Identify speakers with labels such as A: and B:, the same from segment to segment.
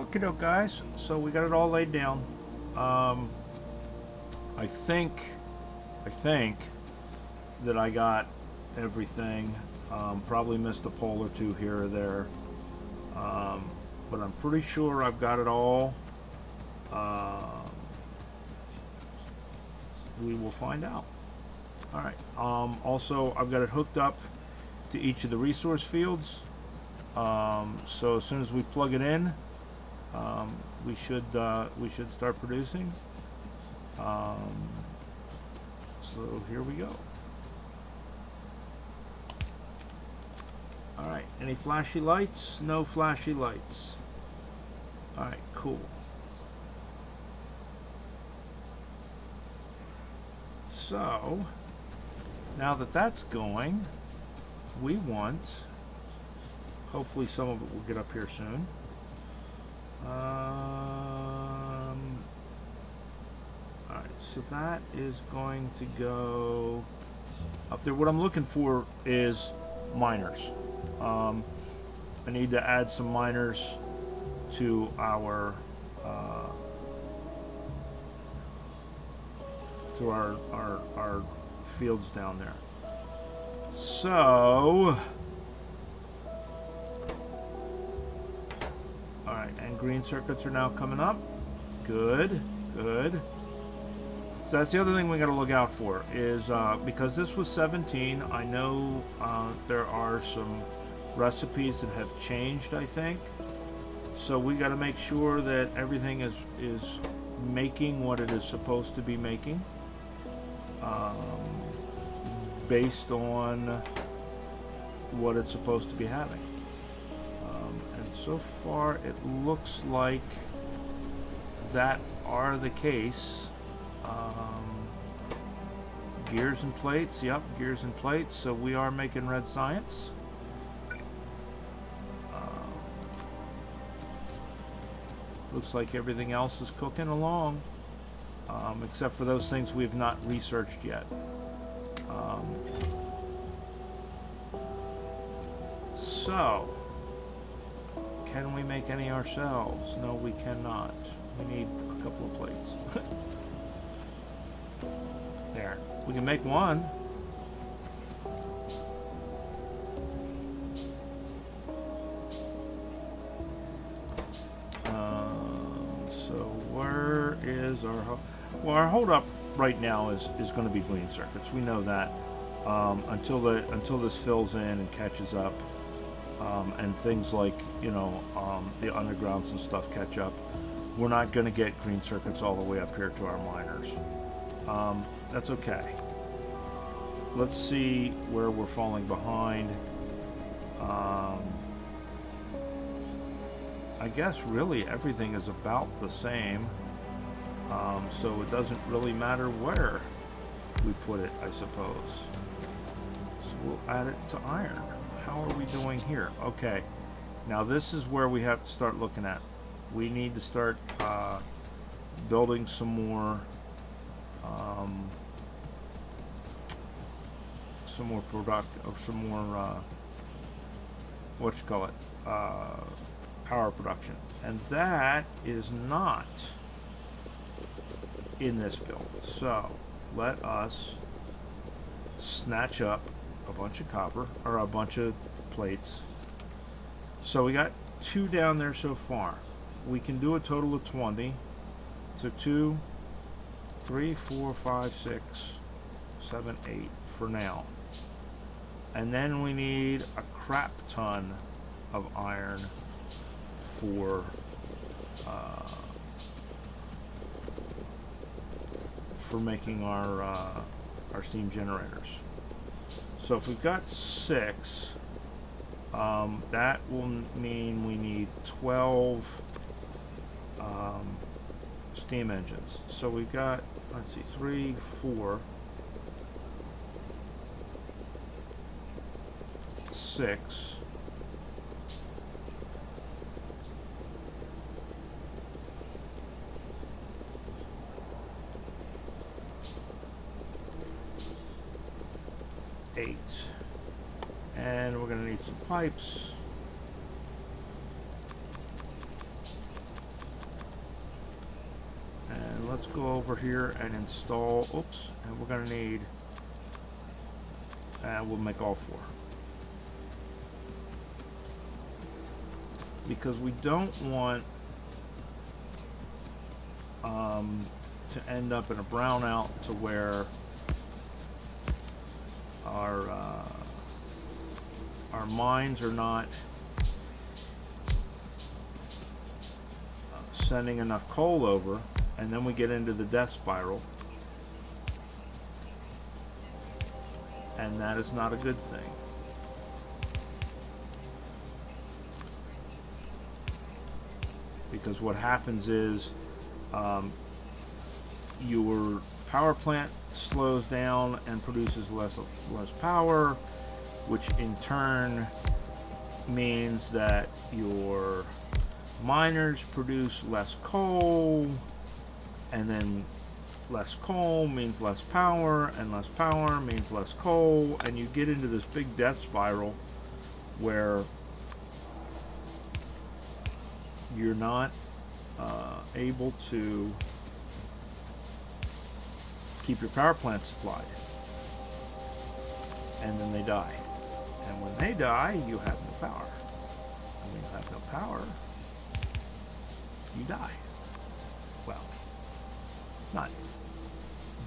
A: Okay, doke, guys. So we got it all laid down. I think that I got everything. Probably missed a pole or two here or there, but I'm pretty sure I've got it all. We will find out. All right. Also, I've got it hooked up to each of the resource fields. So as soon as we plug it in, we should start producing. So here we go. All right. Any flashy lights? No flashy lights. All right. Cool. So now that that's going, we want, hopefully some of it will get up here soon. Alright, so that is going to go up there. What I'm looking for is miners. I need to add some miners to our fields down there. So, alright, and green circuits are now coming up. Good, good. So that's the other thing we got to look out for is because this was 17, I know there are some recipes that have changed, I think. So we got to make sure that everything is making what it is supposed to be making. Based on what it's supposed to be having. And so far it looks like that are the case. Gears and plates, yep, gears and plates, so we are making red science. Looks like everything else is cooking along, except for those things we've not researched yet. So, can we make any ourselves? No, we cannot. We need a couple of plates. There. We can make one. So where is our... Well, our hold up right now is going to be green circuits. We know that. Until this fills in and catches up. And things like, you know, the undergrounds and stuff catch up, we're not going to get green circuits all the way up here to our miners. That's okay. Let's see where we're falling behind. I guess really everything is about the same, so it doesn't really matter where we put it, I suppose. So we'll add it to iron. How are we doing here? Okay, now this is where we have to start looking at. We need to start building some more what you call it, power production, and that is not in this build. So let us snatch up a bunch of copper, or a bunch of plates. So we got 2 down there so far. We can do a total of 20. So 2, 3, 4, 5, 6, 7, 8 for now. And then we need a crap ton of iron for making our steam generators. So if we've got 6, that will mean we need 12 steam engines. So we've got, let's see, 3, 4, 6. And we're going to need some pipes. let's go over here and install, oops, and we're going to need, we'll make all 4. Because we don't want to end up in a brownout to where our mines are not sending enough coal over, and then we get into the death spiral, and that is not a good thing. Because what happens is your power plant slows down and produces less power, which in turn means that your miners produce less coal, and then less coal means less power, and less power means less coal, and you get into this big death spiral where you're not able to keep your power plant supplied, and then they die. And when they die, you have no power. And when you have no power, you die. Well, not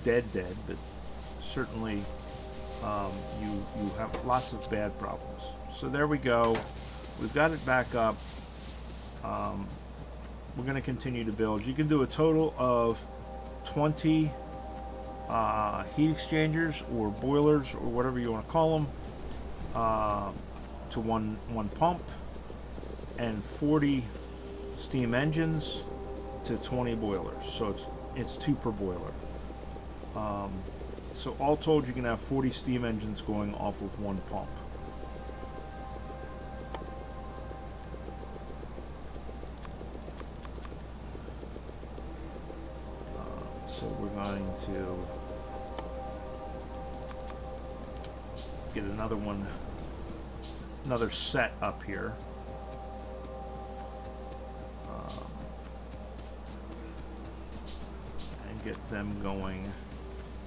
A: dead, but certainly you have lots of bad problems. So there we go. We've got it back up. We're going to continue to build. You can do a total of 20 heat exchangers or boilers or whatever you want to call them to one pump, and 40 steam engines to 20 boilers. So it's 2 per boiler. So all told, you can have 40 steam engines going off of 1 pump. So we're going to get another set up here. And get them going.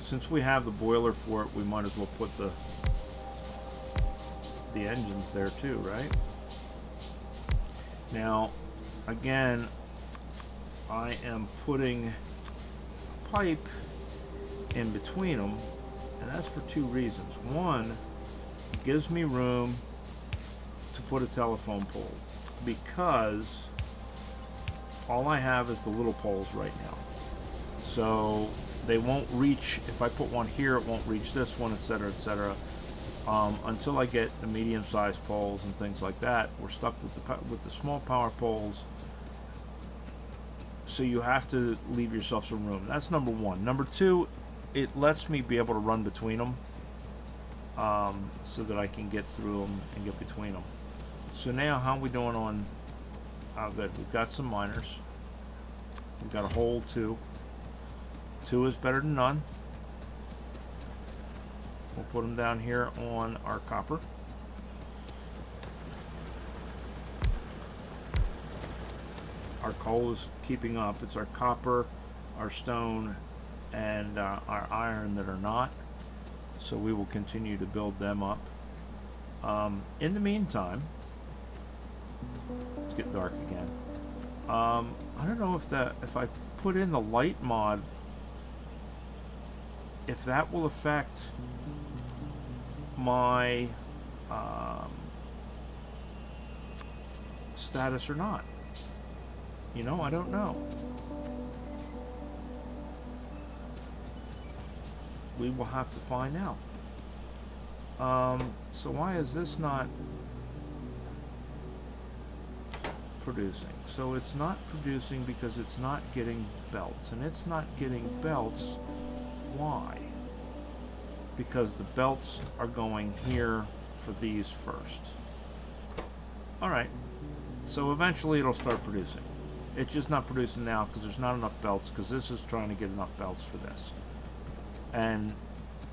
A: Since we have the boiler for it, we might as well put the engines there too, right? Now, again, I am putting pipe in between them, and that's for 2 reasons. One, it gives me room to put a telephone pole, because all I have is the little poles right now. So they won't reach, if I put one here, it won't reach this one, etc., etc. Until I get the medium-sized poles and things like that. We're stuck with the small power poles. So you have to leave yourself some room. That's number 1. Number 2, it lets me be able to run between them, so that I can get through them and get between them. So now, how are we doing on? Good. We've got some miners. We've got a whole 2. 2 is better than none. We'll put them down here on our copper. Our coal is keeping up. It's our copper, our stone, and our iron that are not. So we will continue to build them up. In the meantime, it's getting dark again. I don't know if I put in the light mod, if that will affect my status or not. You know, I don't know. We will have to find out. So why is this not producing? So it's not producing because it's not getting belts. And it's not getting belts. Why? Because the belts are going here for these first. Alright. So eventually it'll start producing. It's just not producing now because there's not enough belts, because this is trying to get enough belts for this. And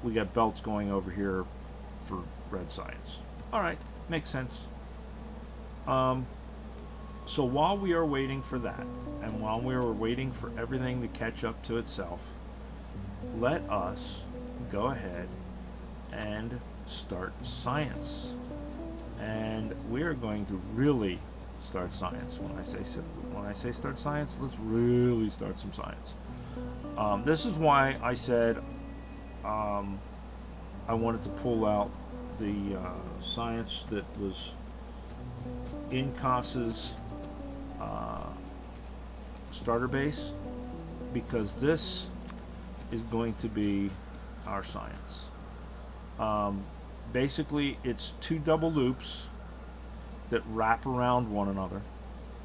A: we got belts going over here for red science. Alright, makes sense. So while we are waiting for that, and while we are waiting for everything to catch up to itself, let us go ahead and start science. And we are going to really start science. When I say start science, let's really start some science. This is why I said I wanted to pull out the science that was in Kath's starter base, because this is going to be our science. Basically, it's 2 double loops that wrap around one another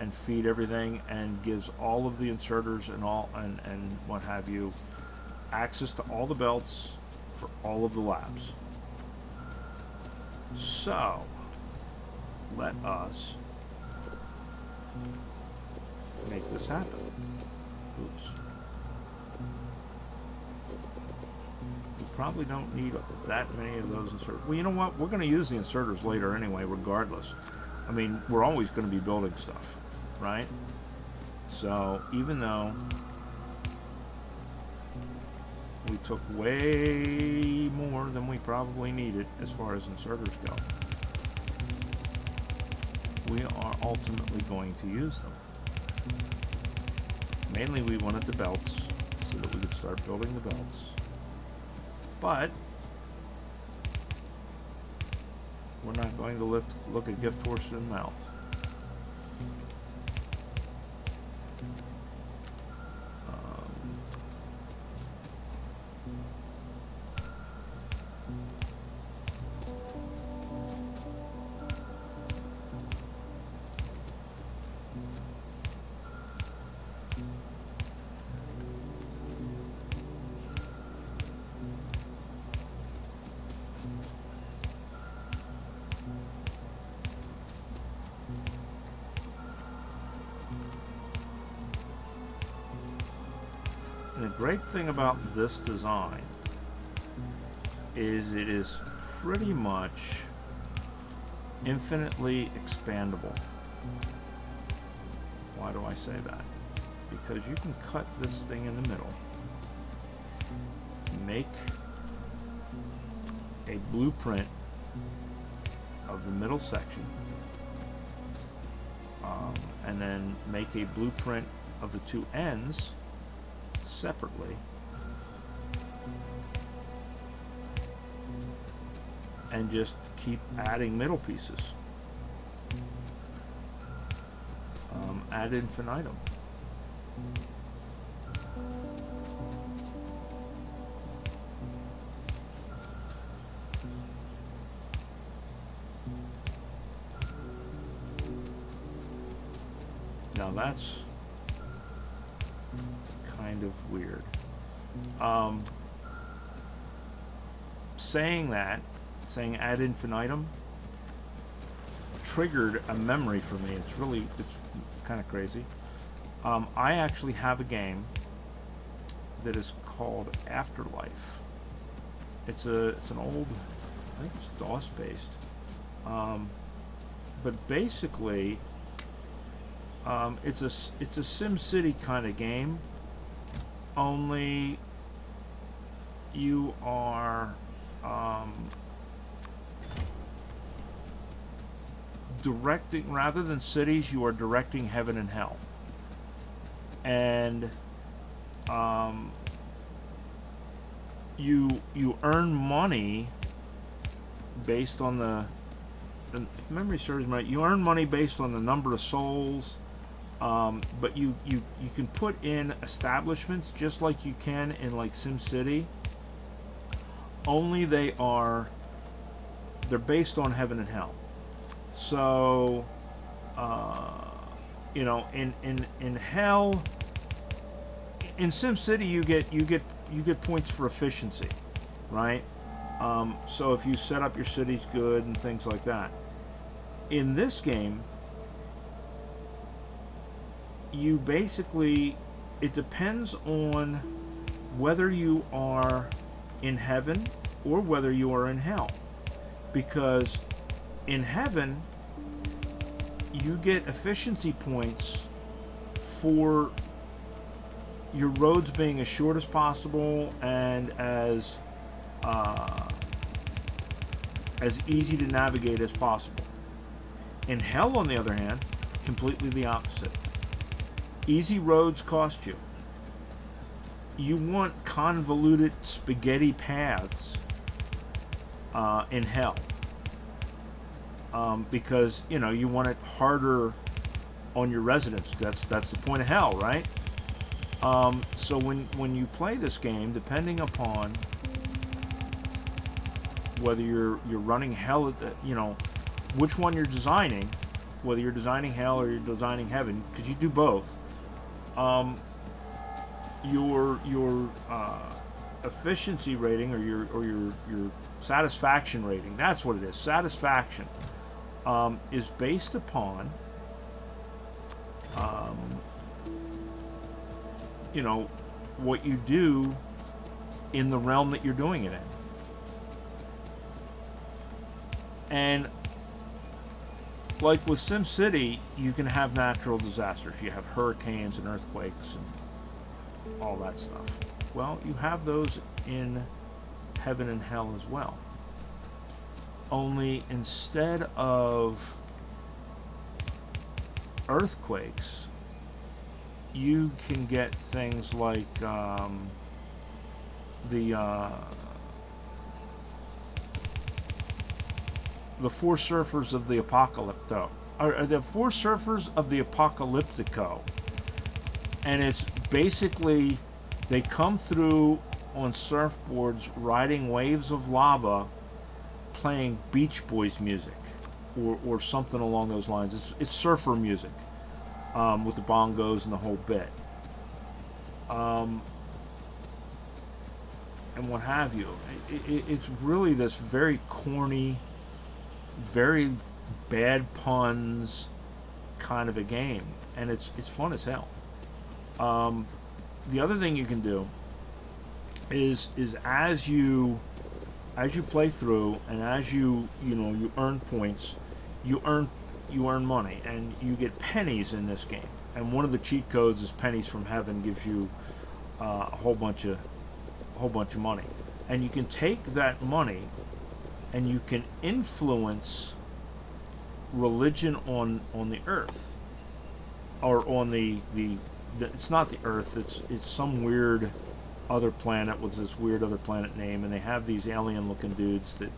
A: and feed everything, and gives all of the inserters and all and what have you access to all the belts for all of the labs. So let us make this happen. Oops. We probably don't need that many of those inserters. Well, you know what? We're going to use the inserters later anyway, regardless. I mean, we're always going to be building stuff, right? So even though we took way more than we probably needed as far as inserters go, we are ultimately going to use them. Mainly we wanted the belts so that we could start building the belts. But we're not going to look a gift horse in the mouth. And the great thing about this design is it is pretty much infinitely expandable. Why do I say that? Because you can cut this thing in the middle, make a blueprint of the middle section, and then make a blueprint of the 2 ends separately, and just keep adding middle pieces ad infinitum. Now that's kind of weird. Saying ad infinitum triggered a memory for me. It's kind of crazy. I actually have a game that is called Afterlife. It's an old, I think it's DOS based, but basically it's a SimCity kind of game, only you are directing, rather than cities, you are directing heaven and hell. And you earn money based on if memory serves me right, you earn money based on the number of souls, but you can put in establishments just like you can in like SimCity, only they're based on heaven and hell. So you know, in hell, in SimCity you get points for efficiency, right? So if you set up your cities good and things like that. In this game, you basically, it depends on whether you are in heaven or whether you are in hell. Because in heaven, you get efficiency points for your roads being as short as possible and as easy to navigate as possible. In Hell, on the other hand, completely the opposite. Easy roads cost you. You want convoluted spaghetti paths in Hell, because you want it harder on your residents. That's the point of Hell, right? So when you play this game, depending upon whether you're running Hell at which one you're designing, whether you're designing Hell or you're designing Heaven, because you do both. Your efficiency rating or your satisfaction rating, that's what it is. Satisfaction is based upon what you do in the realm that you're doing it in. And like with SimCity, you can have natural disasters. You have hurricanes and earthquakes and all that stuff. Well, you have those in Heaven and Hell as well. Only instead of earthquakes, you can get things like the Four Surfers of the Apocalypto, or the Four Surfers of the Apocalyptico, and it's basically they come through on surfboards riding waves of lava, playing Beach Boys music, or something along those lines. It's surfer music, with the bongos and the whole bit, and what have you. It's really this very corny, very bad puns kind of a game, and it's fun as hell. The other thing you can do is as you play through and as you earn points, you earn money, and you get pennies in this game. And one of the cheat codes is Pennies from Heaven, gives you a whole bunch of money, and you can take that money and you can influence religion on the earth, or on the it's not the earth, it's some weird other planet with this weird other planet name, and they have these alien looking dudes that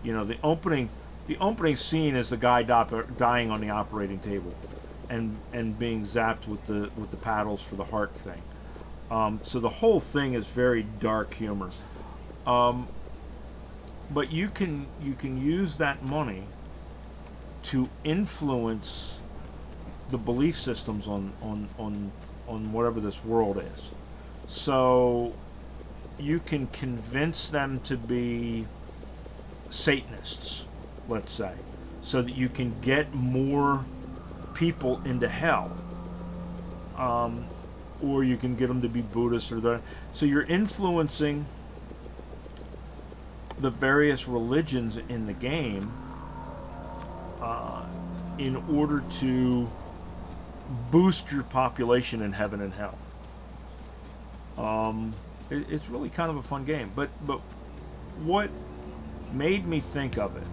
A: the opening scene is the guy dying on the operating table and being zapped with the paddles for the heart thing. So the whole thing is very dark humor. But you can use that money to influence the belief systems on whatever this world is. So you can convince them to be Satanists, let's say, so that you can get more people into Hell. Or you can get them to be Buddhists, so you're influencing the various religions in the game in order to boost your population in Heaven and Hell. It's really kind of a fun game, but what made me think of it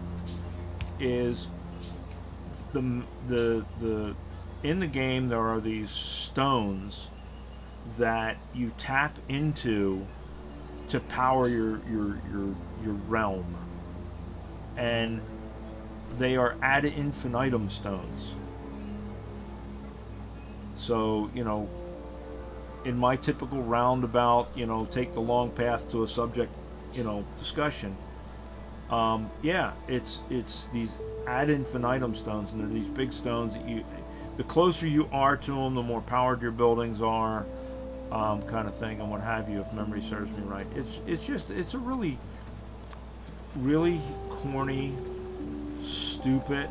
A: is the in the game there are these stones that you tap into to power your realm, and they are ad infinitum stones. So in my typical roundabout, take the long path to a subject, discussion. It's these ad infinitum stones, and they're these big stones that the closer you are to them, the more powered your buildings are, kind of thing, and what have you, if memory serves me right. It's a really, really corny, stupid,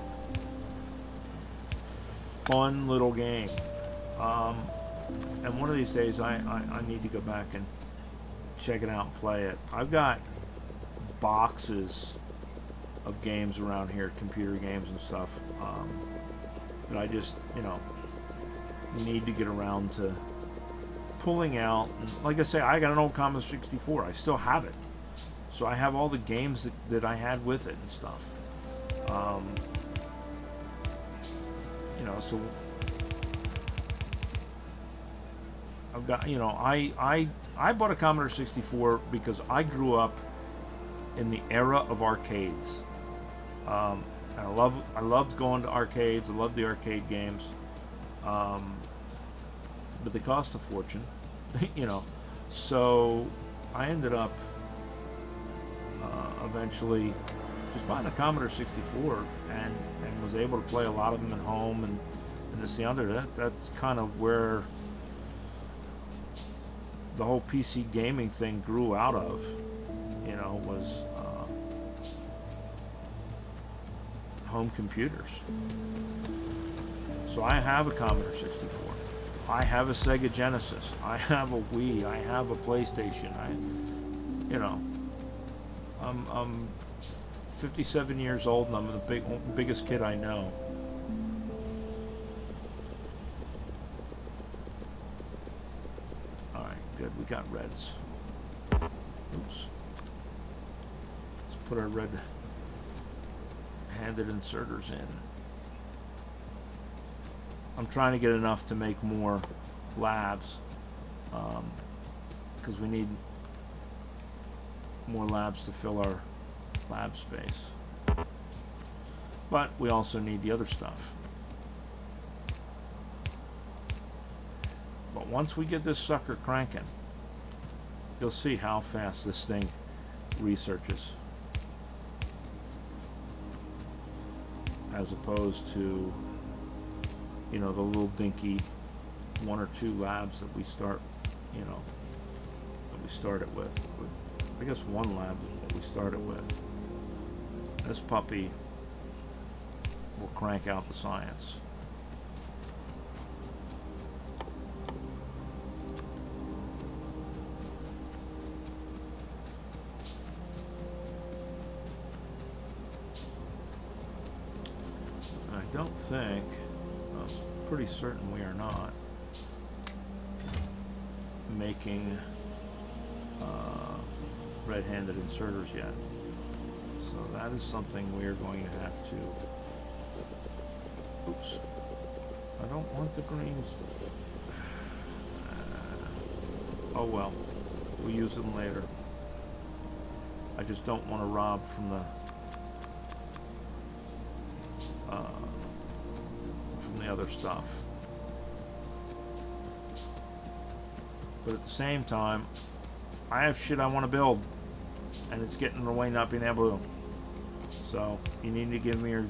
A: fun little game. And one of these days I need to go back and check it out and play it. I've got boxes of games around here, computer games and stuff, that I just, you know, need to get around to pulling out. And like I say, I got an old Commodore 64. I still have it. So I have all the games that I had with it and stuff. You know, so I've got, you know, I bought a Commodore 64 because I grew up in the era of arcades. And I loved going to arcades. I loved the arcade games. But they cost a fortune, you know. So I ended up eventually just buying a Commodore 64 and was able to play a lot of them at home and this the other. That's kind of where the whole PC gaming thing grew out of, you know, was home computers. So I have a Commodore 64. I have a Sega Genesis. I have a Wii. I have a PlayStation. You know, I'm 57 years old and I'm the biggest kid I know. All right, good. We got reds. Oops. Let's put our red-handed inserters in. I'm trying to get enough to make more labs, because we need more labs to fill our lab space. But we also need the other stuff. But once we get this sucker cranking, you'll see how fast this thing researches, as opposed to, you know, the little dinky 1 or 2 labs that we start, you know, that we started with. I guess 1 lab is what we started with. This puppy will crank out the science. I don't think, I'm pretty certain we are not making red-handed inserters yet. So that is something we are going to have to... Oops. I don't want the greens. Oh well. We'll use them later. I just don't want to rob from the other stuff. But at the same time, I have shit I want to build, and it's getting in the way not being able to. So you need to give me your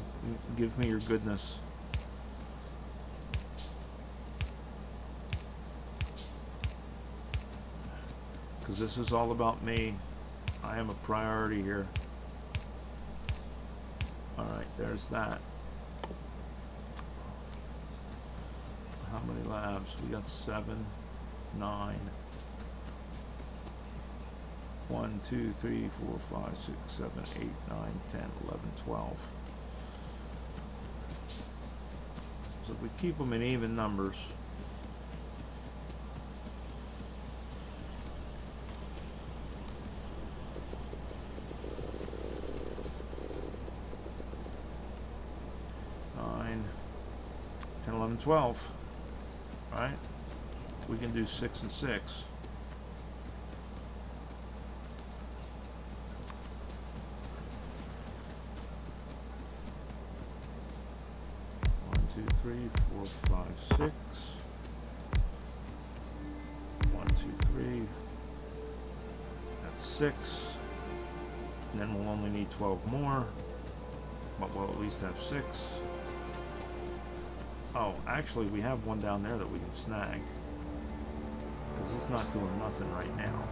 A: goodness. Because this is all about me. I am a priority here. Alright, there's that. How many labs? We got 7, 9. 1, 2, 3, 4, 5, 6, 7, 8, 9, 10, 11, 12. So if we keep them in even numbers, nine, 10, 11, 12, right? We can do 6 and 6. 3, 4, 5, 6. 1, 2, 3. That's 6. And then we'll only need 12 more. But we'll at least have 6. Oh, actually, we have one down there that we can snag. Because it's not doing nothing right now.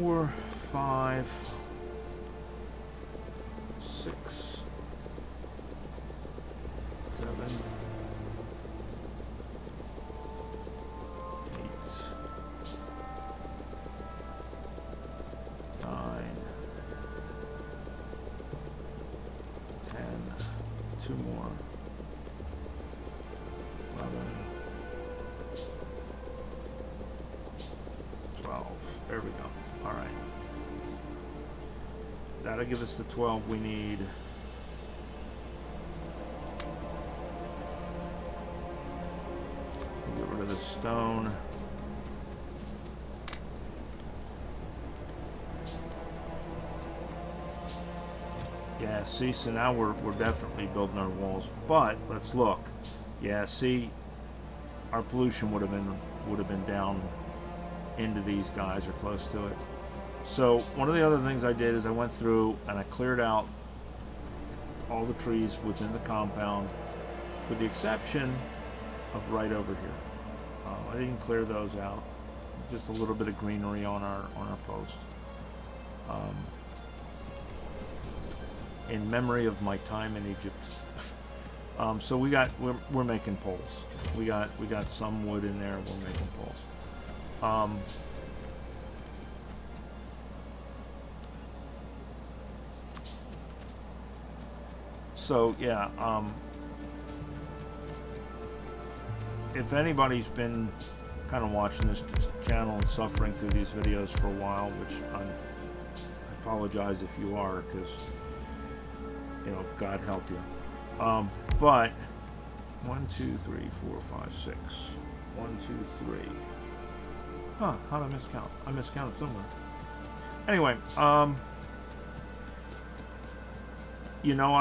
A: Four, 5, 6, 7, 8, 2 more. 11, 12. There we go. All right. That'll give us the 12 we need. Get rid of the stone. Yeah, see, so now we're definitely building our walls. But let's look. Yeah, see, our pollution would have been down into these guys or close to it. So one of the other things I did is I went through and I cleared out all the trees within the compound, with the exception of right over here. I didn't clear those out. Just a little bit of greenery on our post. In memory of my time in Egypt. So we're making poles. We got some wood in there. We're making poles. So yeah, if anybody's been kind of watching this channel and suffering through these videos for a while, which I apologize if you are, because God help you. But 1, 2, 3, 4, 5, 6. 1, 2, 3. Huh? How did I miscount? I miscounted somewhere. Anyway, I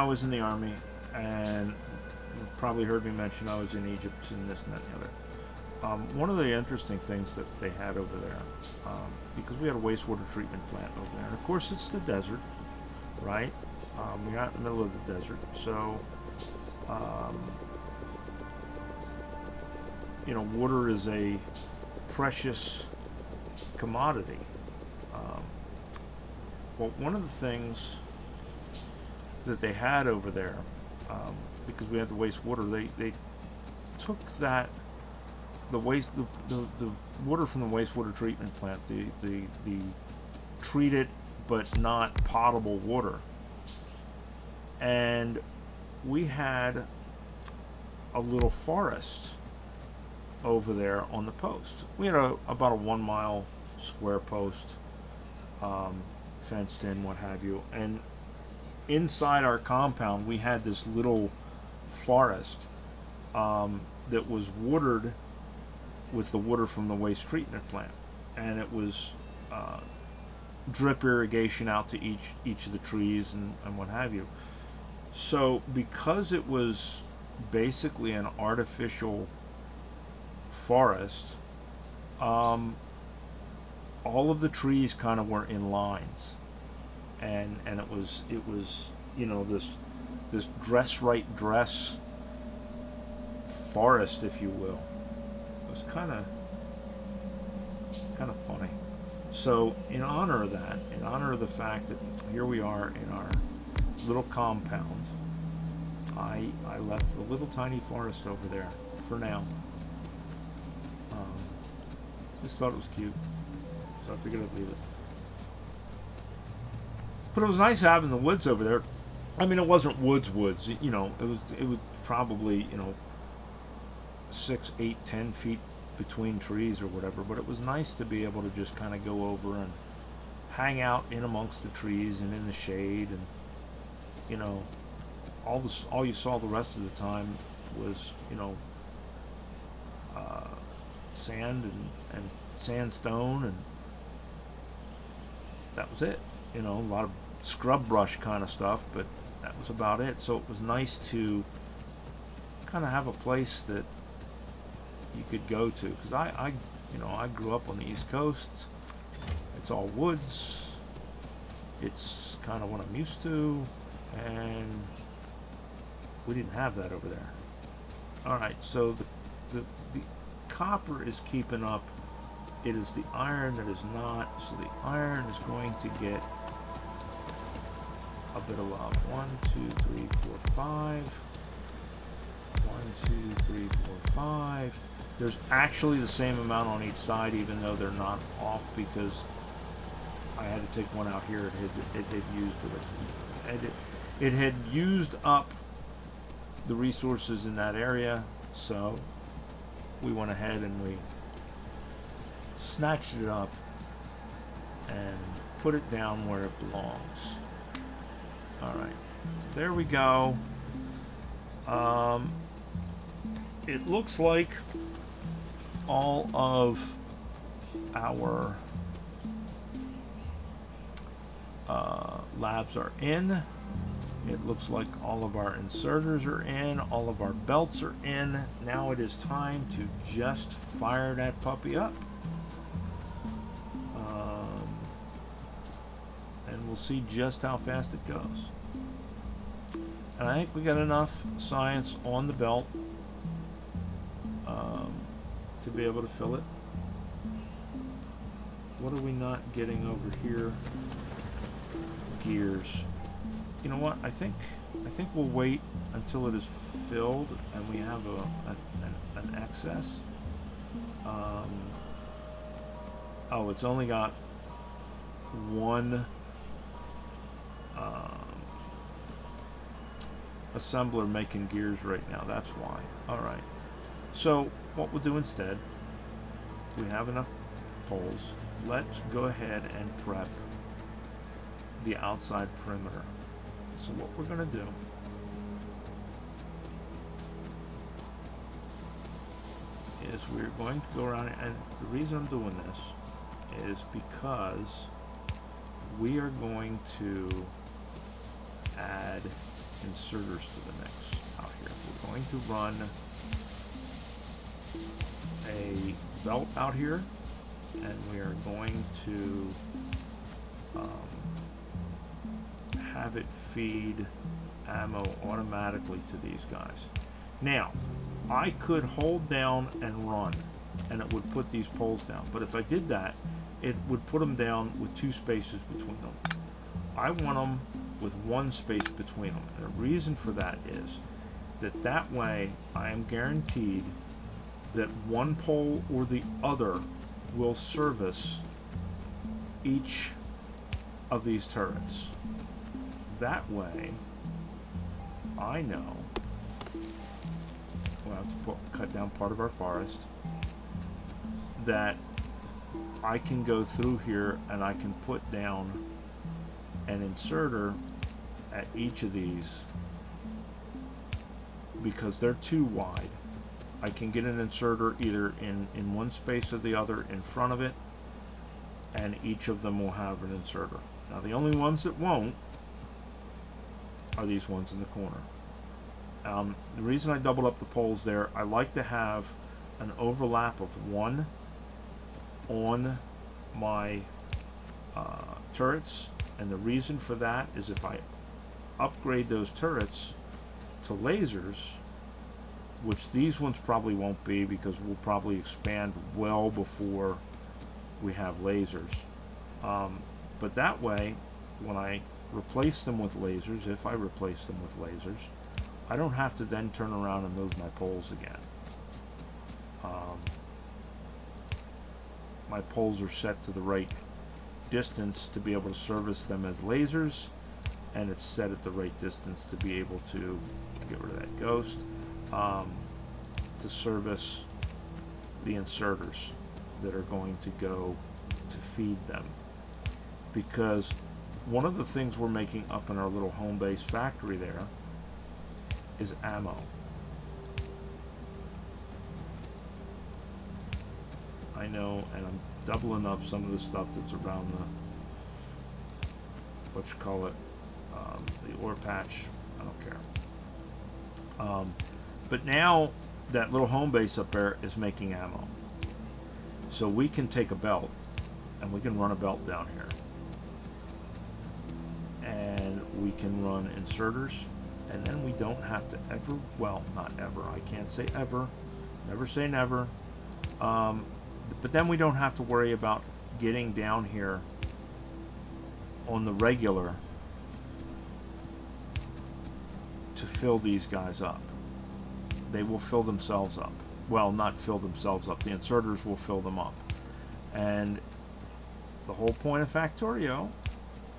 A: was in the army, and you probably heard me mention I was in Egypt and this and that and the other. One of the interesting things that they had over there, because we had a wastewater treatment plant over there, and of course it's the desert, right? We're out in the middle of the desert, so water is a precious commodity. Well, one of the things that they had over there, because we had the wastewater, they took the water from the wastewater treatment plant, the treated but not potable water, and we had a little forest over there on the post. We had about a 1 mile square post, fenced in, what have you, and inside our compound we had this little forest that was watered with the water from the waste treatment plant, and it was drip irrigation out to each of the trees and what have you. So because it was basically an artificial forest, all of the trees kind of were in lines, and it was this dress forest, if you will. It was kind of funny. So in honor of that, in honor of the fact that here we are in our little compound, I left the little tiny forest over there for now. Just thought it was cute, so I figured I'd leave it. But it was nice having the woods over there. I mean, it wasn't woods. It was probably 6, 8, 10 feet between trees or whatever. But it was nice to be able to just kind of go over and hang out in amongst the trees and in the shade, and all you saw the rest of the time was sand and sandstone, and that was it. A lot of scrub brush kind of stuff, but that was about it. So it was nice to kind of have a place that you could go to, because I grew up on the East Coast. It's all woods. It's kind of what I'm used to, and we didn't have that over there. All right, so the copper is keeping up. It is the iron that is not. So the iron is going to get a bit of love. 1, 2, 3, 4, 5. 1, 2, 3, 4, 5. There's actually the same amount on each side, even though they're not off, because I had to take one out here. It had used up the resources in that area, so we went ahead and we snatched it up and put it down where it belongs. Alright, so there we go. It looks like all of our labs are in. It looks like all of our inserters are in, all of our belts are in. Now it is time to just fire that puppy up. And we'll see just how fast it goes. And I think we got enough science on the belt to be able to fill it. What are we not getting over here? Gears. You know what? I think we'll wait until it is filled and we have an excess. Oh, it's only got one assembler making gears right now. That's why. All right. So what we'll do instead, we have enough poles. Let's go ahead and prep the outside perimeter. So what we're going to do is we're going to go around, and the reason I'm doing this is because we are going to add inserters to the mix out here. We're going to run a belt out here, and we are going to have it feed ammo automatically to these guys. Now, I could hold down and run, and it would put these poles down. But if I did that, it would put them down with 2 spaces between them. I want them with 1 space between them. And the reason for that is that way I am guaranteed that one pole or the other will service each of these turrets. That way, I know we'll have to cut down part of our forest, that I can go through here and I can put down an inserter at each of these because they're too wide. I can get an inserter either in one space or the other in front of it, and each of them will have an inserter. Now the only ones that won't are these ones in the corner. The reason I doubled up the poles there, I like to have an overlap of 1 on my turrets, and the reason for that is if I upgrade those turrets to lasers, which these ones probably won't be because we'll probably expand well before we have lasers, but that way when I replace them with lasers, if I replace them with lasers, I don't have to then turn around and move my poles again. My poles are set to the right distance to be able to service them as lasers, and it's set at the right distance to be able to get rid of that ghost, to service the inserters that are going to go to feed them. Because one of the things we're making up in our little home base factory there is ammo. I know, and I'm doubling up some of the stuff that's around the, the ore patch. I don't care. But now that little home base up there is making ammo. So we can take a belt and we can run a belt down here. And we can run inserters, and then we don't have to ever, well, not ever, I can't say ever, never say never, but then we don't have to worry about getting down here on the regular to fill these guys up. They will fill themselves up. Well, not fill themselves up, the inserters will fill them up. And the whole point of Factorio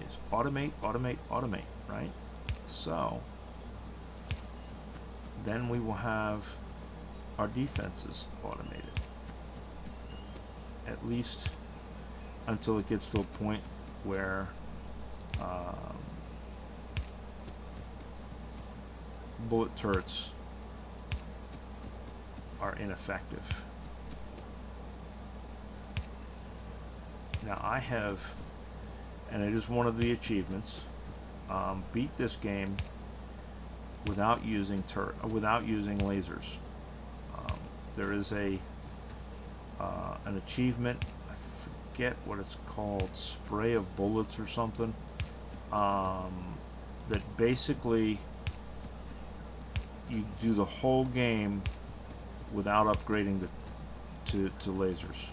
A: is automate, automate, automate, right? So then we will have our defenses automated. At least until it gets to a point where bullet turrets are ineffective. Now I have, and it is one of the achievements, beat this game without using lasers. There is an achievement. I forget what it's called, spray of bullets or something. That basically you do the whole game without upgrading to lasers.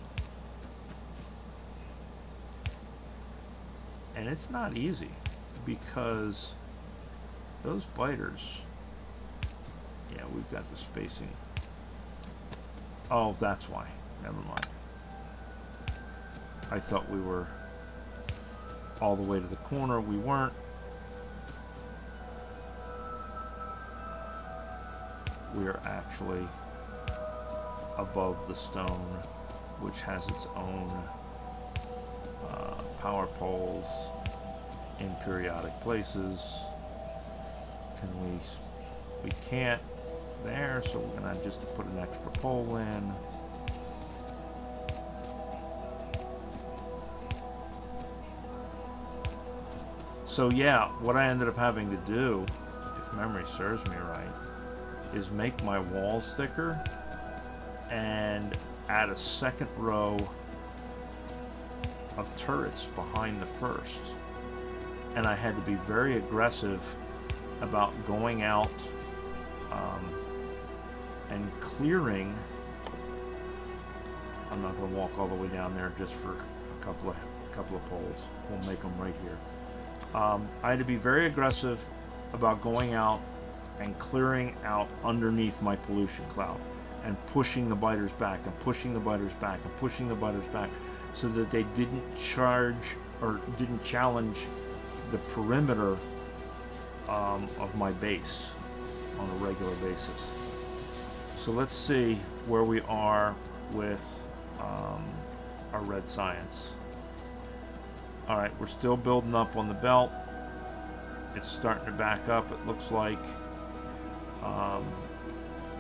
A: And it's not easy, because those biters, yeah, we've got the spacing. Oh, that's why. Never mind. I thought we were all the way to the corner. We weren't. We are actually above the stone, which has its own power poles in periodic places. We can't there, so we're gonna just put an extra pole in. So yeah, what I ended up having to do, if memory serves me right, is make my walls thicker and add a second row of turrets behind the first. And I had to be very aggressive about going out and clearing. I'm not going to walk all the way down there just for a couple of poles. We'll make them right here. I had to be very aggressive about going out and clearing out underneath my pollution cloud and pushing the biters back and pushing the biters back and pushing the biters back, so that they didn't challenge the perimeter of my base on a regular basis. So let's see where we are with our red science. Alright, we're still building up on the belt. It's starting to back up, it looks like.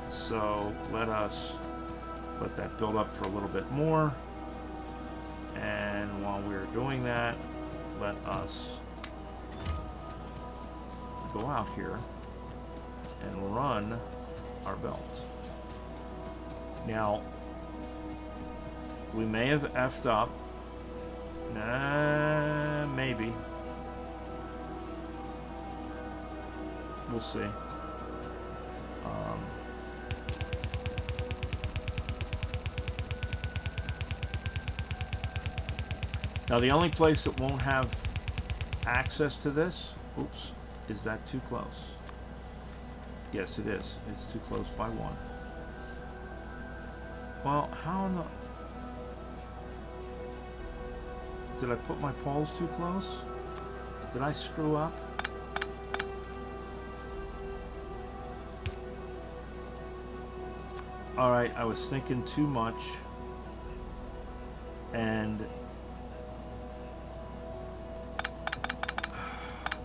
A: So let that build up for a little bit more. And while we're doing that, let us go out here and run our belt. Now, we may have effed up. Maybe. We'll see. Now the only place that won't have access to this, oops, is that too close? Yes, it is. It's too close by one. Well, how in the... Did I put my poles too close? Did I screw up? Alright, I was thinking too much. And...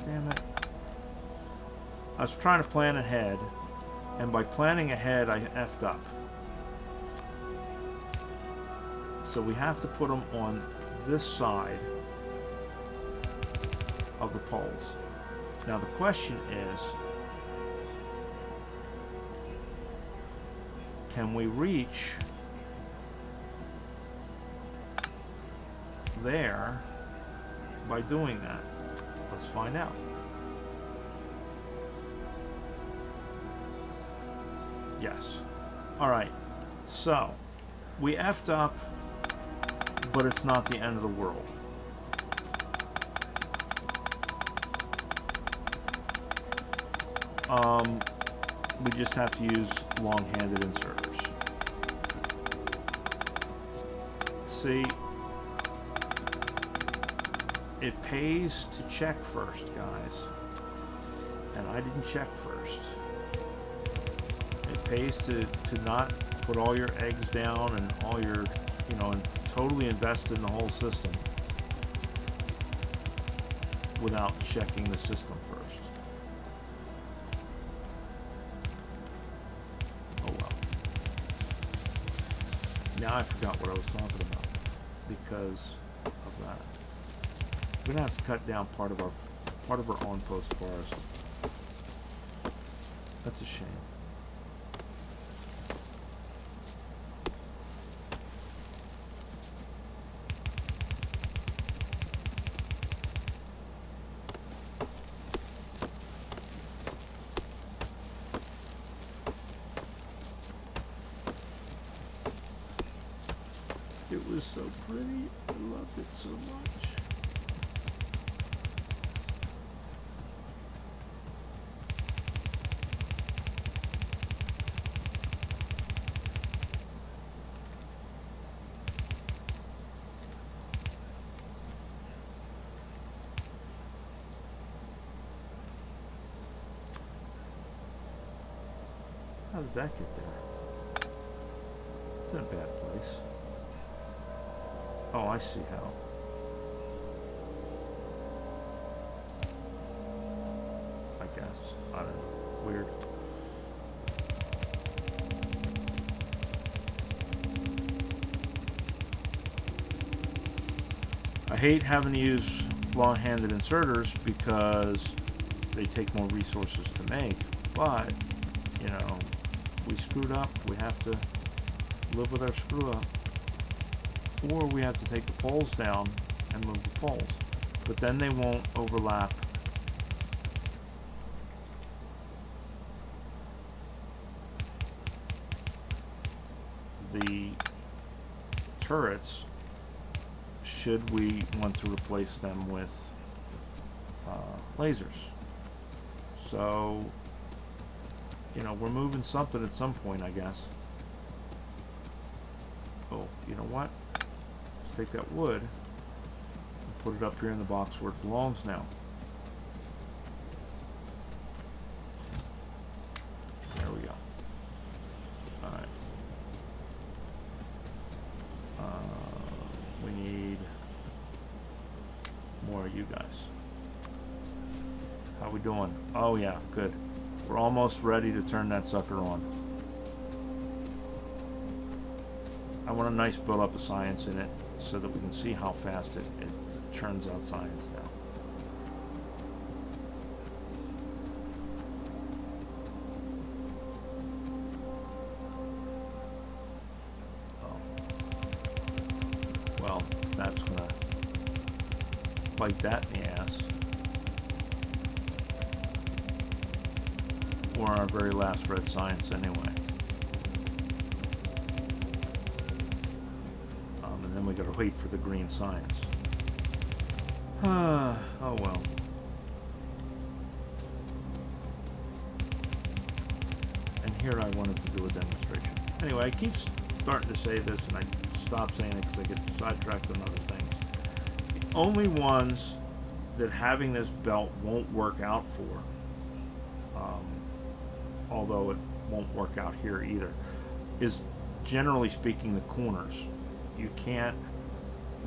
A: damn it. I was trying to plan ahead, and by planning ahead, I effed up. So we have to put them on this side of the poles. Now the question is, can we reach there by doing that? Let's find out. Yes. Alright. So, we effed up, but it's not the end of the world. We just have to use long-handed inserters. See, it pays to check first, guys. And I didn't check first. It pays to not put all your eggs down and all your, and totally invest in the whole system without checking the system first. Oh well. Now I forgot what I was talking about because of that. We're gonna have to cut down part of our on-post forest. That's a shame. It was so pretty. I loved it so much. How did that get there? It's in a bad place. Oh, I see how. I guess. I don't know. Weird. I hate having to use long-handed inserters because they take more resources to make, but, we screwed up. We have to live with our screw up. Or we have to take the poles down and move the poles. But then they won't overlap the turrets should we want to replace them with lasers. So, we're moving something at some point, I guess. Oh, you know what? Let's take that wood and put it up here in the box where it belongs now. There we go. Alright. We need more of you guys. How we doing? Oh yeah, good. We're almost ready to turn that sucker on. I want a nice build up of science in it so that we can see how fast it churns out science now. Oh. Well, that's gonna bite that in the ass. We're on our very last red science anyway. And then we gotta wait for the green science. Oh well. And here I wanted to do a demonstration. Anyway, I keep starting to say this and I stop saying it because I get sidetracked on other things. The only ones that having this belt won't work out for, although it won't work out here either, is generally speaking the corners. You can't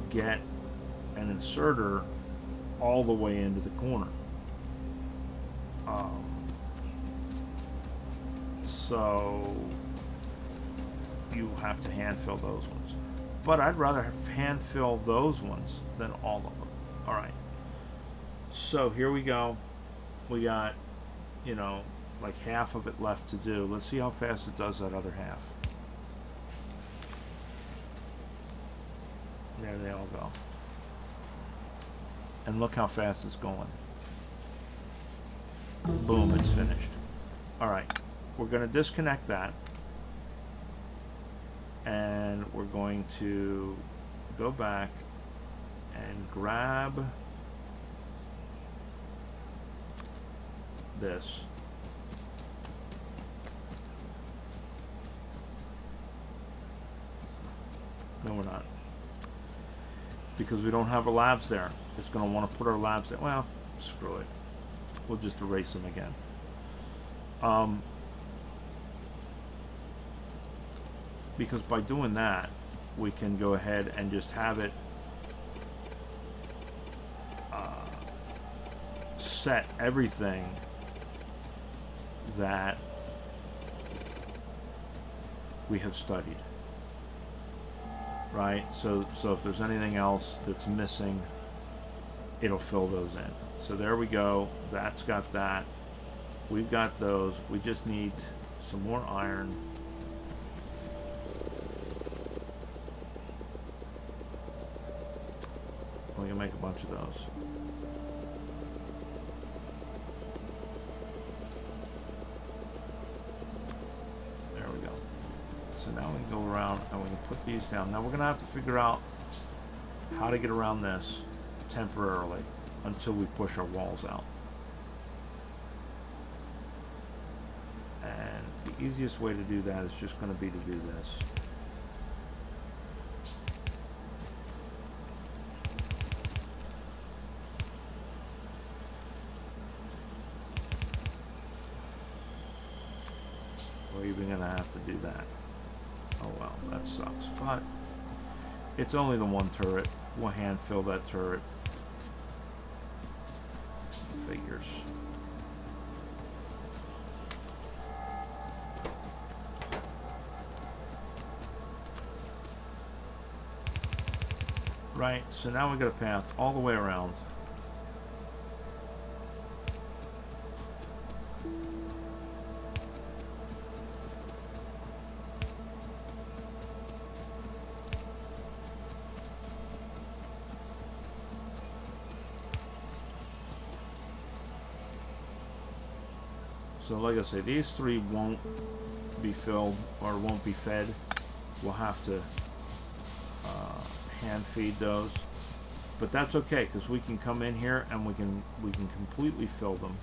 A: get an inserter all the way into the corner. So you have to hand fill those ones. But I'd rather hand fill those ones than all of them. Alright. So here we go. We got, like half of it left to do. Let's see how fast it does that other half. There they all go. And look how fast it's going. Boom, it's finished. Alright, we're going to disconnect that. And we're going to go back and grab this. No, we're not. Because we don't have our labs there. It's going to want to put our labs there. Well, screw it. We'll just erase them again. because by doing that, we can go ahead and just have it set everything that we have studied, right? So if there's anything else that's missing, it'll fill those in. So there we go. That's got that. We've got those. We just need some more iron. We can make a bunch of those. There we go. So now we can go around and we can put these down. Now we're going to have to figure out how to get around this temporarily until we push our walls out. And the easiest way to do that is just going to be to do this. We're even going to have to do that. Oh well, that sucks. But it's only the one turret. We'll hand fill that turret. Figures. Right, so now we got a path all the way around. So like I say, these three won't be filled or won't be fed. We'll have to hand feed those, but that's okay because we can come in here and we can completely fill them,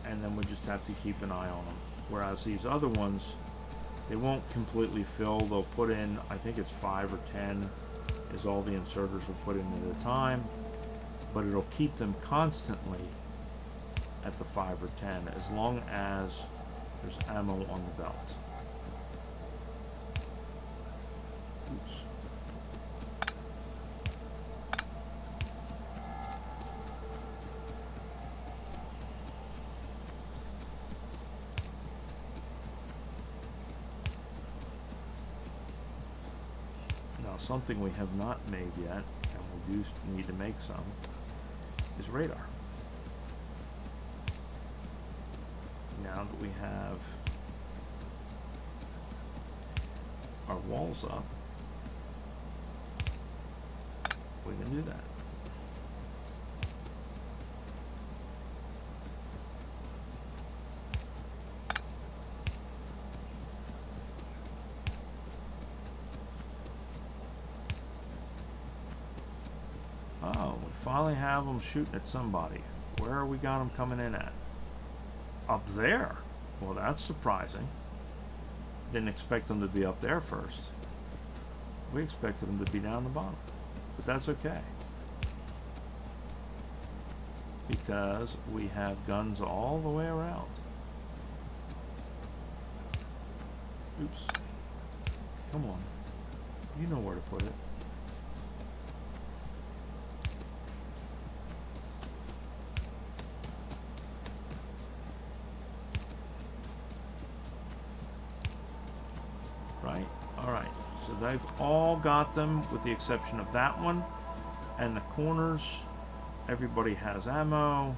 A: and then we just have to keep an eye on them. Whereas these other ones, they won't completely fill. They'll put in, I think it's 5 or 10 is all the inserters will put in at a time, but it'll keep them constantly at the 5 or 10 as long as there's ammo on the belt. Oops. Now, something we have not made yet, and we do need to make some, is radar. Now that we have our walls up, we can do that. Oh, we finally have them shooting at somebody. Where are we got them coming in at? Up there. Well, that's surprising. Didn't expect them to be up there first. We expected them to be down the bottom. But that's okay. Because we have guns all the way around. Oops. Come on. You know where to put it. Right? Alright. So they've all got them with the exception of that one. And the corners, everybody has ammo.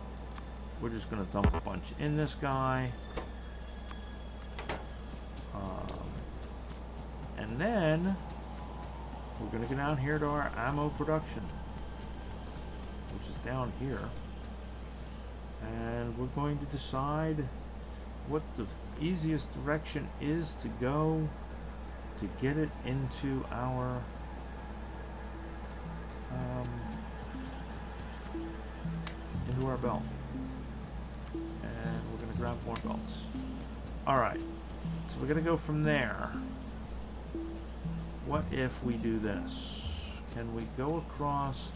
A: We're just going to dump a bunch in this guy. And then we're going to go down here to our ammo production, which is down here. And we're going to decide what the easiest direction is to go to get it into our belt. And we're going to grab more belts. Alright, so we're going to go from there. What if we do this? Can we go across?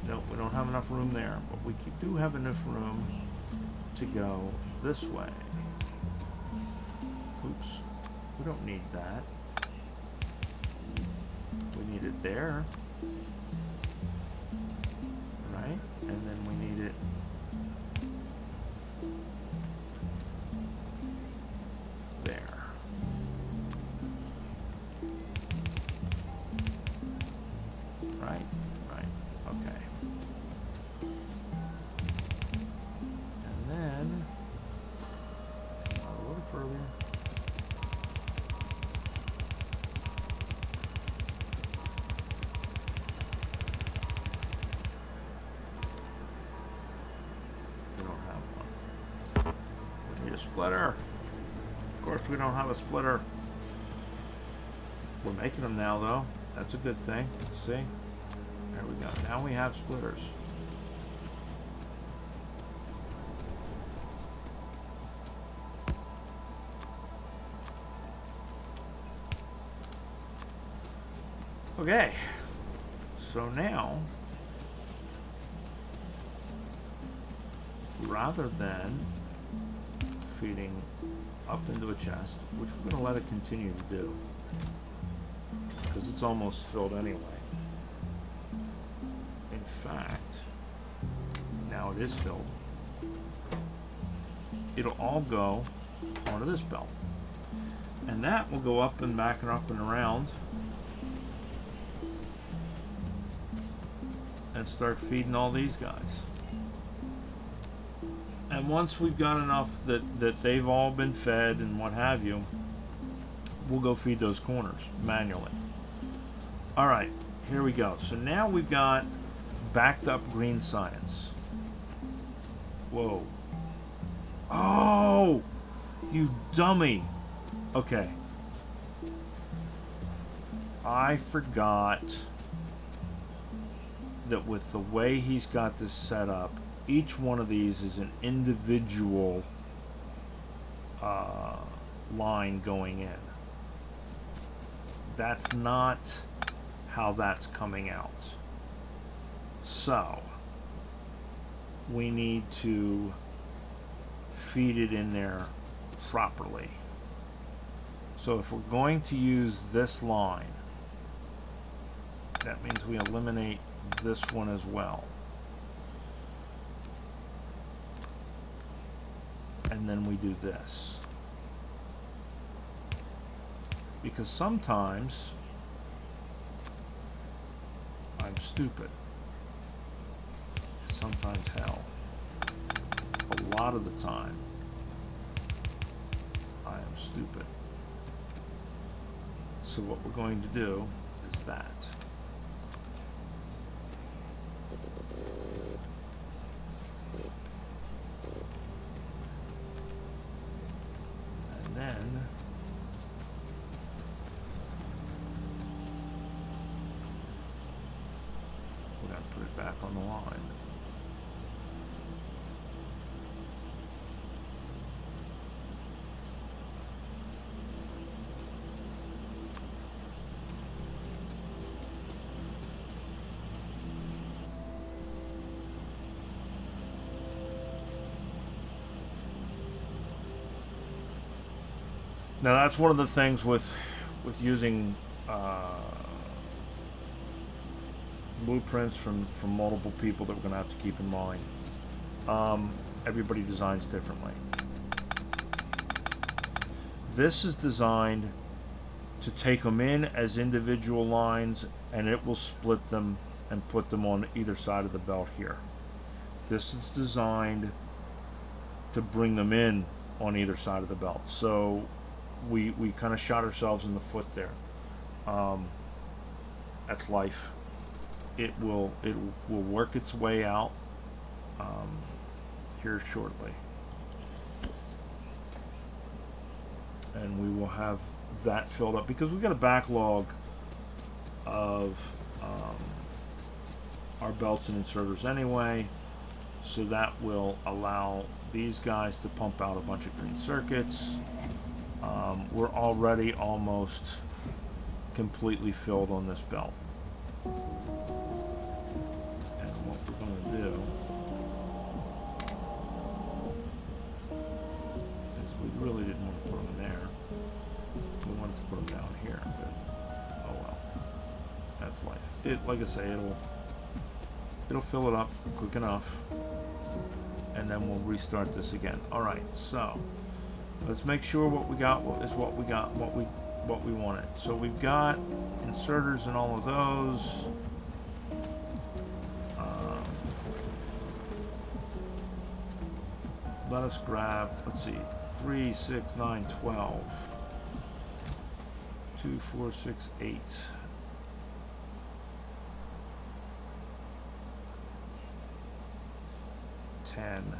A: Nope, we don't have enough room there, but we do have enough room to go this way. Oops, we don't need that. We need it there, right? And then we need it there. Right? Right. Okay. And then a little further. We don't have one. We need a splitter. Of course, we don't have a splitter. We're making them now, though. That's a good thing. See? There we go. Now we have splitters. Okay. So now, rather than feeding up into a chest, which we're going to let it continue to do, because it's almost filled anyway. In fact, now it is filled. It'll all go onto this belt. And that will go up and back and up and around and start feeding all these guys. And once we've got enough that they've all been fed and what have you, we'll go feed those corners manually. Alright, here we go. So now we've got backed up green science. Whoa. Oh! You dummy! Okay. I forgot that with the way he's got this set up, each one of these is an individual line going in. That's not how that's coming out. So we need to feed it in there properly. So if we're going to use this line, that means we eliminate this one as well. And then we do this. Because sometimes I'm stupid. Sometimes, hell, a lot of the time I am stupid. So what we're going to do is that. And then we're going to put it back on the line. Now that's one of the things with using blueprints from multiple people that we're going to have to keep in mind. Everybody designs differently. This is designed to take them in as individual lines, and it will split them and put them on either side of the belt here. This is designed to bring them in on either side of the belt. So we kind of shot ourselves in the foot there. That's life. It will work its way out here shortly, and we will have that filled up because we've got a backlog of our belts and inserters anyway, so that will allow these guys to pump out a bunch of green circuits. We're already almost completely filled on this belt. And what I'm going to do is we really didn't want to put them in there. We wanted to put them down here, but oh well. That's life. It, like I say, it'll fill it up quick enough, and then we'll restart this again. All right, so let's make sure what we got is what we got, what we wanted. So we've got inserters in all of those. Let us grab, let's see, 3, 6, 9, 12. 2, 4, 6, 8. 10.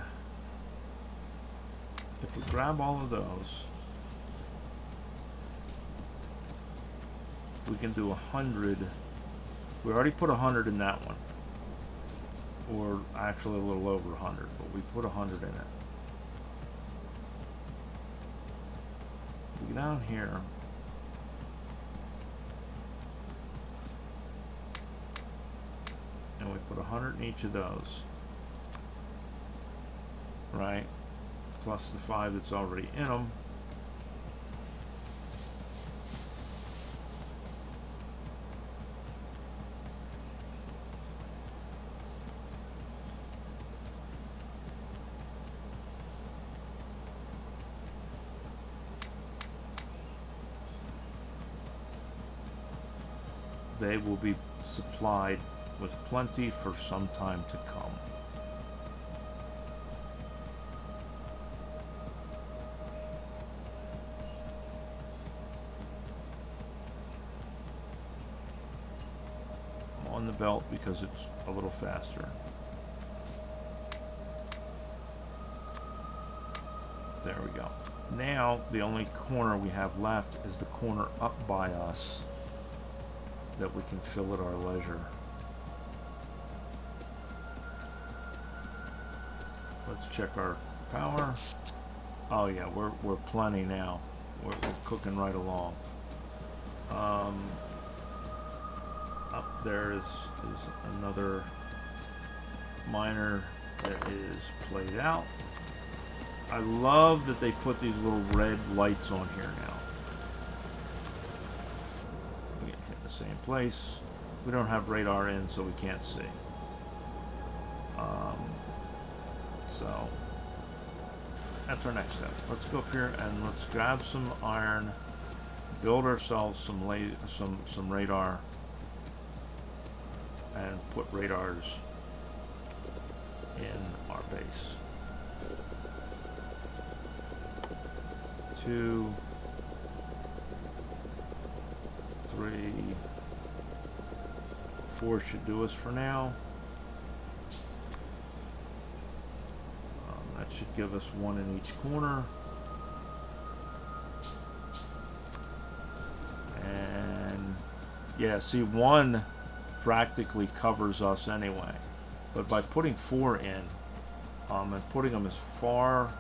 A: If we grab all of those, we can do 100. We already put 100 in that one, or actually a little over 100, but we put 100 in it. We go down here, and we put 100 in each of those, right? Plus the 5 that's already in them. They will be supplied with plenty for some time to come. I'm on the belt because it's a little faster. There we go. Now the only corner we have left is the corner up by us that we can fill at our leisure. Let's check our power. Oh yeah, we're plenty now. We're cooking right along. Up there is another miner that is played out. I love that they put these little red lights on here now. We get hit in the same place. We don't have radar in, so we can't see. So that's our next step. Let's go up here and let's grab some iron, build ourselves some radar, and put radars in our base. 2, 3, 4 should do us for now. That should give us 1 in each corner. And yeah, see, 1 practically covers us anyway. But by putting 4 in, and putting them as far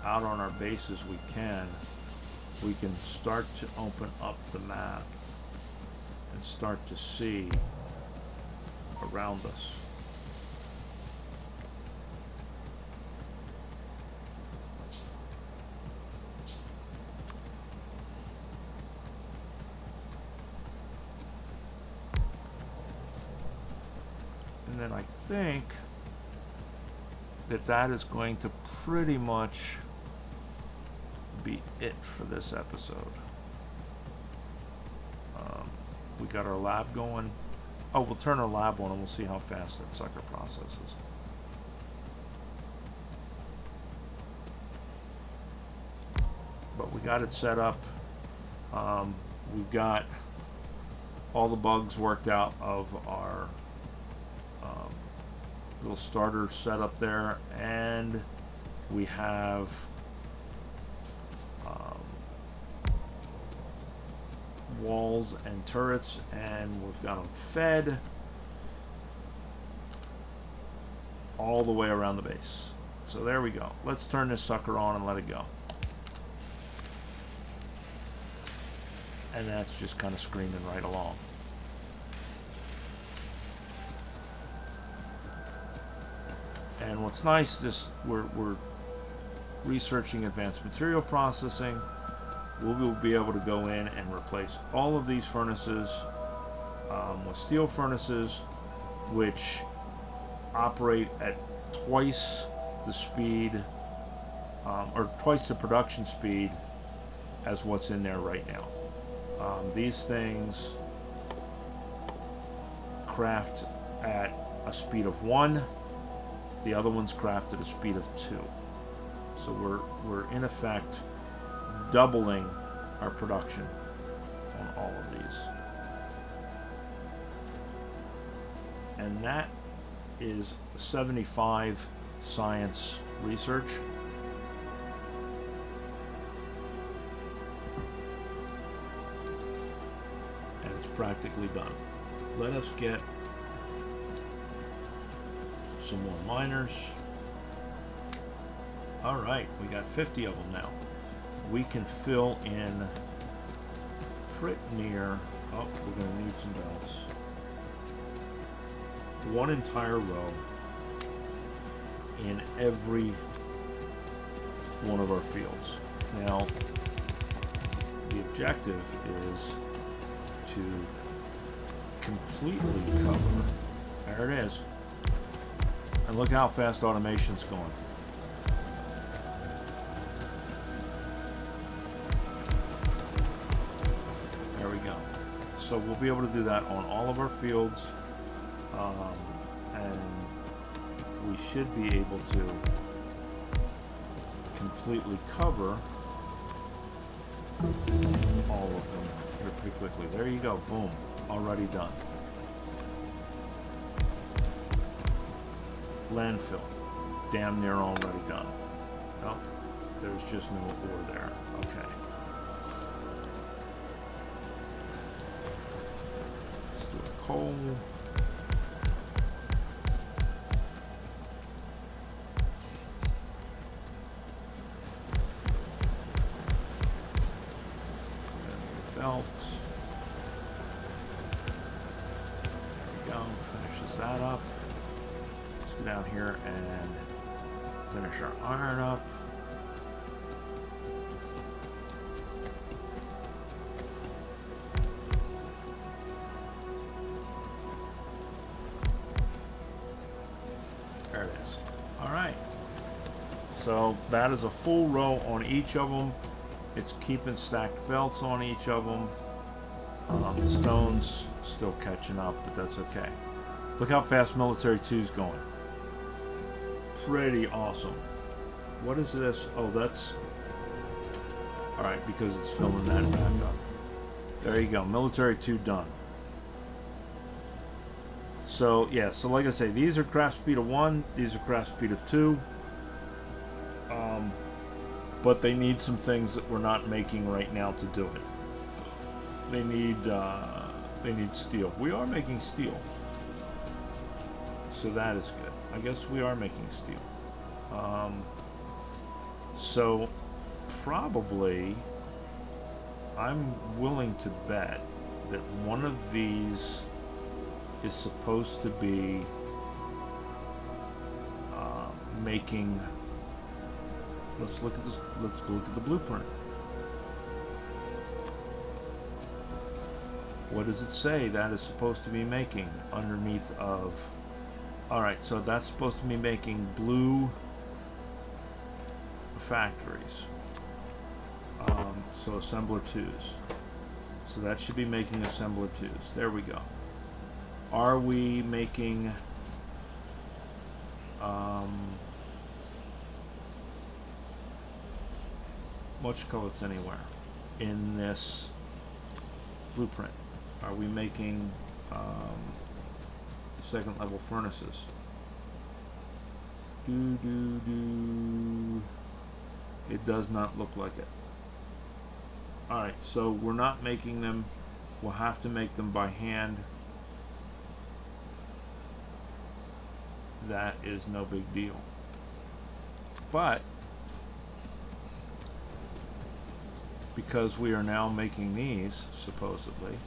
A: out on our base as we can start to open up the map and start to see around us. And then I think that is going to pretty much be it for this episode. We got our lab going. Oh, we'll turn our lab on and we'll see how fast that sucker processes. But we got it set up. We've got all the bugs worked out of our little starter set up there, and we have walls and turrets, and we've got them fed all the way around the base. So there we go. Let's turn this sucker on and let it go. And that's just kind of screaming right along. And what's nice, we're researching advanced material processing. We'll be able to go in and replace all of these furnaces with steel furnaces, which operate at twice the speed, or twice the production speed as what's in there right now. These things craft at a speed of 1. The other ones craft at a speed of 2. So we're in effect doubling our production on all of these. And that is 75 science research. And it's practically done. Let us get some more miners. Alright, we got 50 of them now. We can fill in pretty near, oh, we're going to need some belts. One entire row in every one of our fields. Now, the objective is to completely cover, there it is, and look how fast automation's going. There we go. So we'll be able to do that on all of our fields, and we should be able to completely cover all of them here pretty quickly. There you go, boom, already done. Landfill, damn near already done. Nope, there's just no ore there. Okay. Let's do a coal. Belts. There we go, finishes that up. Let's go down here and finish our iron up. There it is. Alright. So that is a full row on each of them. It's keeping stacked belts on each of them. The stone's still catching up, but that's okay. Look how fast Military 2's going. Pretty awesome. What is this? Oh, that's... Alright, because it's filling that back up. There you go. Military 2 done. So, yeah. So, like I say, these are craft speed of 1. These are craft speed of 2. But they need some things that we're not making right now to do it. They need steel. We are making steel. So that is good. I guess we are making steel. So probably I'm willing to bet that one of these is supposed to be making. Let's look at this. Let's look at the blueprint. What does it say that is supposed to be making underneath of? All right, so that's supposed to be making blue factories. So assembler 2s. So that should be making assembler 2s. There we go. Are we making? Much cullets anywhere in this blueprint? Are we making second level furnaces? It does not look like it. Alright, so we're not making them. We'll have to make them by hand. That is no big deal. But because we are now making these, supposedly,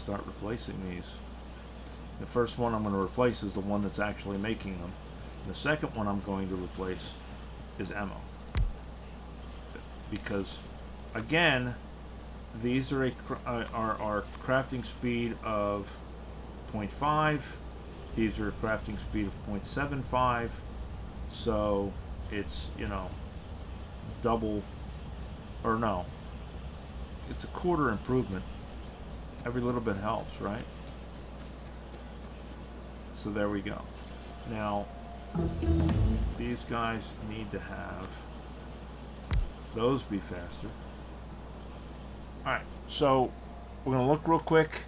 A: start replacing these. The first one I'm going to replace is the one that's actually making them. The second one I'm going to replace is ammo. Because, again, these are are crafting speed of 0.5. These are a crafting speed of 0.75. So it's, you know, double, or no, it's a quarter improvement. Every little bit helps, right? So there we go. Now, these guys need to have those be faster. Alright, so we're going to look real quick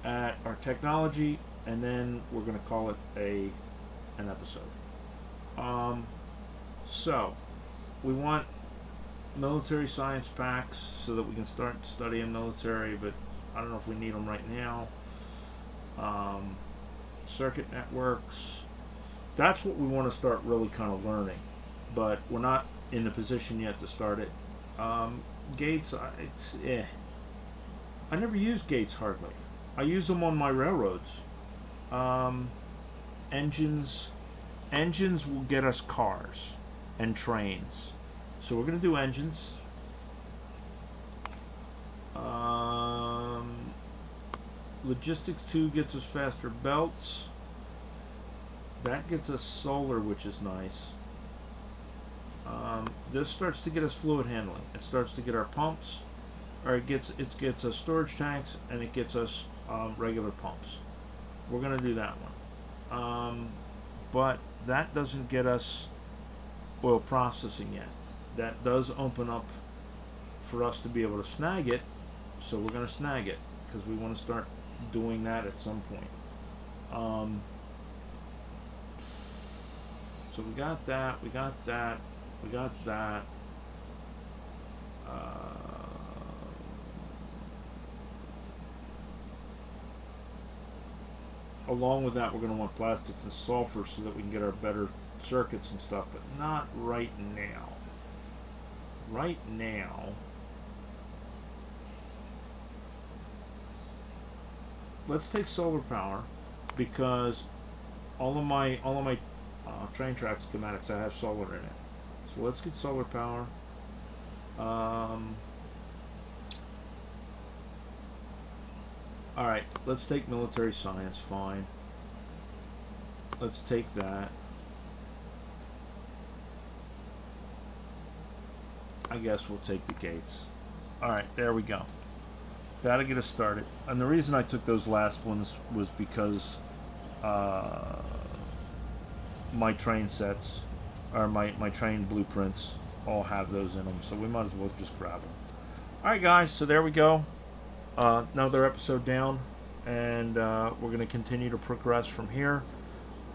A: at our technology, and then we're going to call it an episode. So, we want military science packs so that we can start studying military, but I don't know if we need them right now. Circuit networks. That's what we want to start really kind of learning, but we're not in the position yet to start it. Gates, it's I never use gates hardly. I use them on my railroads. Engines will get us cars and trains. So we're going to do engines. Logistics 2 gets us faster belts. That gets us solar, which is nice. This starts to get us fluid handling. It starts to get our pumps, or it gets us storage tanks, and it gets us regular pumps. We're going to do that one. But that doesn't get us oil processing yet. That does open up for us to be able to snag it, so we're going to snag it because we want to start doing that at some point. So we got that, we got that, we got that. Along with that, we're going to want plastics and sulfur so that we can get our better circuits and stuff, but not right now. Right now, let's take solar power, because all of my train track schematics, I have solar in it. So let's get solar power. Alright, let's take military science, fine. Let's take that. I guess we'll take the gates. Alright, there we go. That'll get us started. And the reason I took those last ones was because my train sets, or my train blueprints, all have those in them, so we might as well just grab them. Alright guys, so there we go. Another episode down, and we're going to continue to progress from here.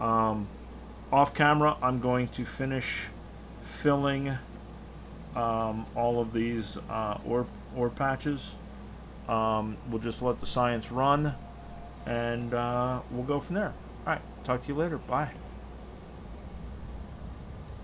A: Off camera, I'm going to finish filling all of these ore patches. We'll just let the science run, and we'll go from there. Alright, talk to you later. Bye.